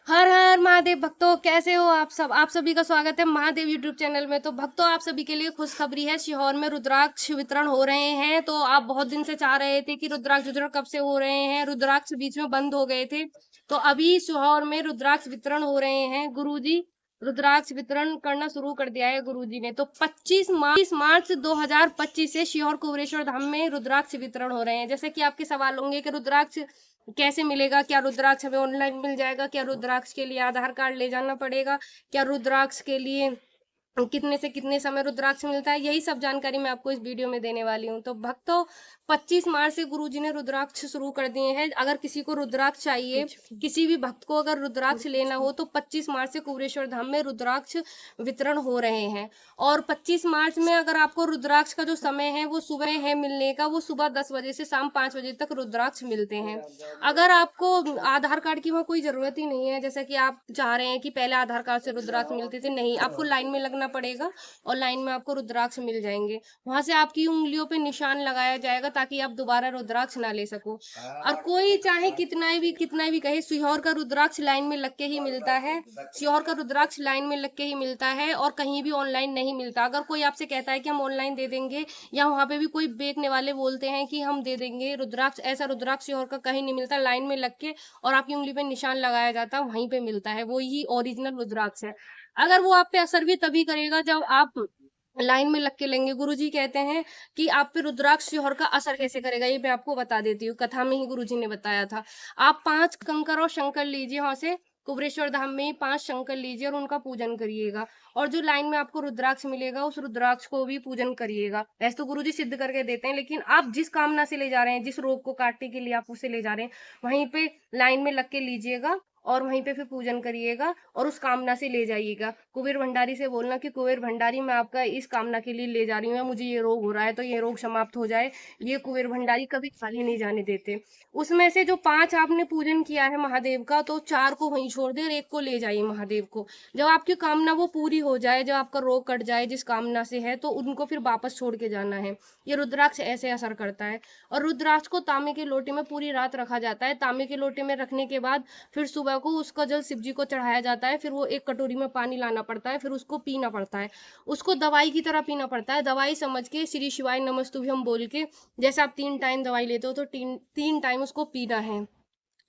हर हर महादेव भक्तों, कैसे हो आप सब। आप सभी का स्वागत है महादेव यूट्यूब चैनल में। तो भक्तों, आप सभी के लिए खुशखबरी है। सीहोर में रुद्राक्ष वितरण हो रहे हैं। तो आप बहुत दिन से चाह रहे थे कि रुद्राक्ष वितरण कब से हो रहे हैं। रुद्राक्ष बीच में बंद हो गए थे, तो अभी सीहोर में रुद्राक्ष वितरण हो रहे हैं। गुरुजी रुद्राक्ष वितरण करना शुरू कर दिया है गुरुजी ने। तो 25 मार्च 2025 से सीहोर कुबेरेश्वर धाम में रुद्राक्ष वितरण हो रहे हैं। जैसे कि आपके सवाल होंगे कि रुद्राक्ष कैसे मिलेगा, क्या रुद्राक्ष हमें ऑनलाइन मिल जाएगा, क्या रुद्राक्ष के लिए आधार कार्ड ले जाना पड़ेगा, क्या रुद्राक्ष के लिए कितने से कितने समय रुद्राक्ष मिलता है, यही सब जानकारी मैं आपको इस वीडियो में देने वाली हूँ। तो भक्तों, 25 मार्च से गुरुजी ने रुद्राक्ष शुरू कर दिए हैं। अगर किसी को रुद्राक्ष चाहिए, किसी भी भक्त को अगर रुद्राक्ष लेना हो, तो 25 मार्च से कुबेरेश्वर धाम में रुद्राक्ष वितरण हो रहे हैं। और 25 मार्च में अगर आपको रुद्राक्ष का जो समय है वो सुबह है मिलने का, वो सुबह 10 बजे से शाम 5 बजे तक रुद्राक्ष मिलते हैं। अगर आपको आधार कार्ड की वहाँ कोई जरूरत ही नहीं है, जैसे कि आप चाह रहे हैं कि पहले आधार कार्ड से रुद्राक्ष मिलते थे, नहीं, आपको लाइन में लगना पड़ेगा और लाइन में आपको रुद्राक्ष मिल जाएंगे। वहां से आपकी उंगलियों पे निशान लगाया जाएगा ताकि आप दोबारा रुद्राक्ष ना ले सको। और कोई चाहे कितना भी कहे, सीहोर का रुद्राक्ष लाइन में लग के ही मिलता है। सीहोर का रुद्राक्ष लाइन में लग के ही मिलता है और कहीं भी ऑनलाइन नहीं मिलता। अगर कोई आपसे कहता है कि हम ऑनलाइन दे देंगे, या वहां पे भी कोई बेचने वाले बोलते हैं कि हम दे देंगे रुद्राक्ष, ऐसा रुद्राक्ष सीहोर का कहीं नहीं मिलता। लाइन में लग के और आपकी उंगली पे निशान लगाया जाता है, वहीं पे मिलता है। वो ही ओरिजिनल रुद्राक्ष है। अगर वो आप पे असर भी तभी करेगा जब आप लाइन में लग के लेंगे। गुरुजी कहते हैं कि आप पे रुद्राक्ष सीहोर का असर कैसे करेगा, ये मैं आपको बता देती हूँ। कथा में ही गुरुजी ने बताया था। आप 5 कंकर और शंकर लीजिए, वहां से कुबेरेश्वर धाम में 5 शंकर लीजिए और उनका पूजन करिएगा। और जो लाइन में आपको रुद्राक्ष मिलेगा, उस रुद्राक्ष को भी पूजन करिएगा। वैसे तो गुरुजी सिद्ध करके देते हैं, लेकिन आप जिस कामना से ले जा रहे हैं, जिस रोग को काटने के लिए आप उसे ले जा रहे हैं, वहीं पे लाइन में लग के लीजिएगा और वहीं पे फिर पूजन करिएगा और उस कामना से ले जाइएगा। कुबेर भंडारी से बोलना कि कुबेर भंडारी, मैं आपका इस कामना के लिए ले जा रही हूँ, मुझे ये रोग हो रहा है तो ये रोग समाप्त हो जाए। ये कुबेर भंडारी कभी खाली नहीं जाने देते। उसमें से जो 5 आपने पूजन किया है महादेव का, तो 4 को वहीं छोड़ दे और 1 को ले जाइए महादेव को। जब आपकी कामना वो पूरी हो जाए, जब आपका रोग कट जाए जिस कामना से है, तो उनको फिर वापस छोड़ के जाना है। ये रुद्राक्ष ऐसे असर करता है। और रुद्राक्ष को तांबे के लोटे में पूरी रात रखा जाता है। तांबे के लोटे में रखने के बाद फिर सुबह को उसका जल शिव जी को चढ़ाया जाता है। फिर वो एक कटोरी में पानी लाना पड़ता है, फिर उसको पीना पड़ता है। उसको दवाई की तरह पीना पड़ता है। दवाई समझ के श्री शिवाय नमस्तुभ्यम बोल के, जैसे आप 3 टाइम दवाई लेते हो, तो 3 टाइम उसको पीना है।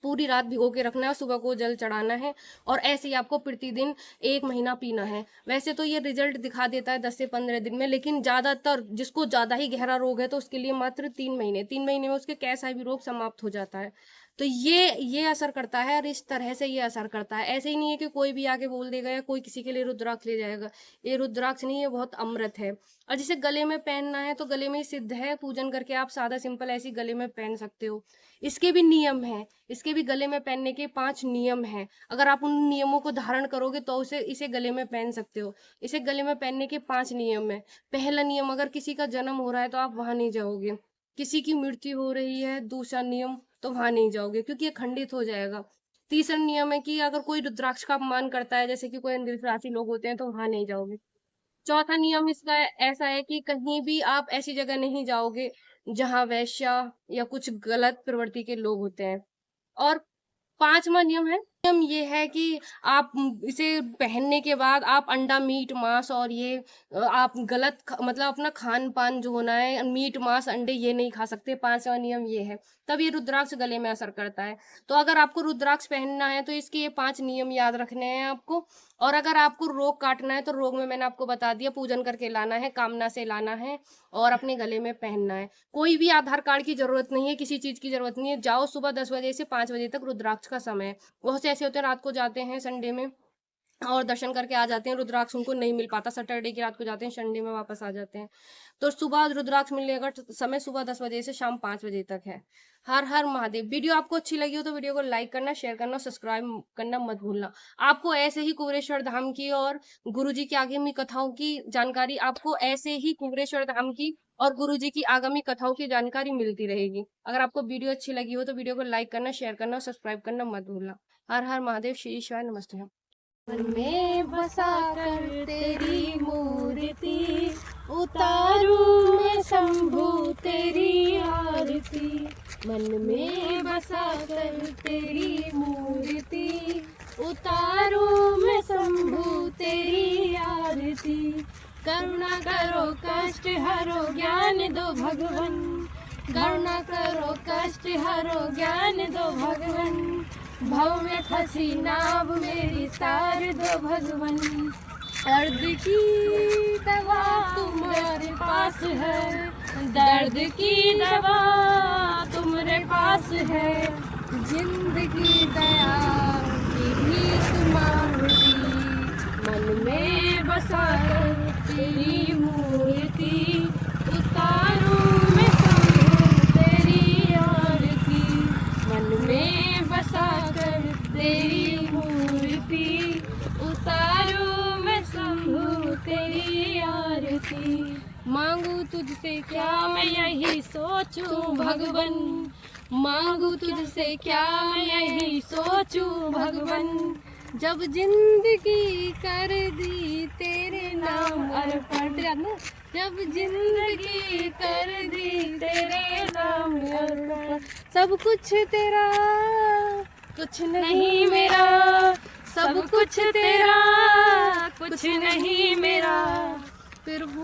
पूरी रात भिगो के रखना है, सुबह को जल चढ़ाना है। और ऐसे ही आपको प्रतिदिन 1 महीना पीना है। वैसे तो ये रिजल्ट दिखा देता है 10 से 15 दिन में, लेकिन ज्यादातर जिसको ज्यादा ही गहरा रोग है, तो उसके लिए मात्र 3 महीने में उसके कैसा भी रोग समाप्त हो जाता है। तो ये असर करता है और इस तरह से ये असर करता है। ऐसे ही नहीं है कि कोई भी आके बोल देगा या कोई किसी के लिए रुद्राक्ष ले जाएगा। ये रुद्राक्ष नहीं, ये बहुत अमृत है। और जिसे गले में पहनना है, तो गले में ही सिद्ध है। पूजन करके आप सादा सिंपल ऐसी गले में पहन सकते हो। इसके भी नियम है। इसके भी गले में पहनने के 5 नियम हैं। अगर आप उन नियमों को धारण करोगे तो इसे गले में पहन सकते हो। इसे गले में पहनने के 5 नियम है। पहला नियम, अगर किसी का जन्म हो रहा है तो आप वहां नहीं जाओगे। किसी की मृत्यु हो रही है, दूसरा नियम, तो वहां नहीं जाओगे क्योंकि ये खंडित हो जाएगा। तीसरा नियम है कि अगर कोई रुद्राक्ष का अपमान करता है, जैसे कि कोई अंधविश्वासी लोग होते हैं, तो वहां नहीं जाओगे। चौथा नियम इसका ऐसा है कि कहीं भी आप ऐसी जगह नहीं जाओगे जहां वैश्या या कुछ गलत प्रवृत्ति के लोग होते हैं। और 5वां नियम ये है कि आप इसे पहनने के बाद आप अंडा, मीट, मांस और ये आप गलत मतलब अपना खान पान जो होना है, मीट, मांस, अंडे, ये नहीं खा सकते। 5वां नियम ये है, तब ये रुद्राक्ष गले में असर करता है। तो अगर आपको रुद्राक्ष पहनना है तो इसके ये 5 नियम याद रखने हैं आपको। और अगर आपको रोग काटना है, तो रोग में मैंने आपको बता दिया, पूजन करके लाना है, कामना से लाना है और अपने गले में पहनना है। कोई भी आधार कार्ड की जरूरत नहीं है, किसी चीज की जरूरत नहीं है। जाओ, सुबह 10 बजे से 5 बजे तक रुद्राक्ष का समय है। बहुत से ऐसे होते हैं रात को जाते हैं संडे में और दर्शन करके आ जाते हैं, रुद्राक्ष उनको नहीं मिल पाता, सैटरडे की रात को जाते हैं, संडे में वापस आ जाते हैं। तो सुबह रुद्राक्ष मिलने का समय सुबह 10 बजे से शाम 5 बजे तक है। हर हर महादेव। वीडियो आपको अच्छी लगी हो तो वीडियो को लाइक करना, शेयर करना, सब्सक्राइब करना मत भूलना। आपको ऐसे ही कुबेरेश्वर धाम की और गुरुजी की आगामी कथाओं की जानकारी, आपको ऐसे ही कुबेरेश्वर धाम की और गुरुजी की आगामी कथाओं की जानकारी मिलती रहेगी। अगर आपको वीडियो अच्छी लगी हो तो वीडियो को लाइक करना, शेयर करना, सब्सक्राइब करना मत भूलना। हर हर महादेव। श्री शिवाय नमस्ते। मन में बसा कर तेरी मूर्ति, उतारू मैं शंभू तेरी आरती। मन में बसा कर तेरी मूर्ति, उतारूं मैं शंभू तेरी आरती। करुणा करो कष्ट हरो ज्ञान दो भगवन, करुणा करो कष्ट हरो ज्ञान दो भगवन। भव में फंसी नाव मेरी तार दो भगवन। दर्द की दवा तुम्हारे पास है, दर्द की दवा तुम्हारे पास है। जिंदगी दया की भी तुम्हारी, मन में बसा कर तेरी मूर्ति। उतारूं मैं शंभू तेरी आरती, मन में बसा कर तेरी मूर्ति। उतारूं मैं शंभू तेरी आरती। मांगू तुझसे क्या मैं यही सोचूं भगवन, मांगू तुझसे क्या मैं यही सोचूं भगवन। जब जिंदगी कर दी तेरे नाम अर्पण, जब जिंदगी कर दी तेरे नाम अर्पण। सब कुछ तेरा कुछ नहीं मेरा, सब कुछ तेरा कुछ नहीं मेरा। प्रभु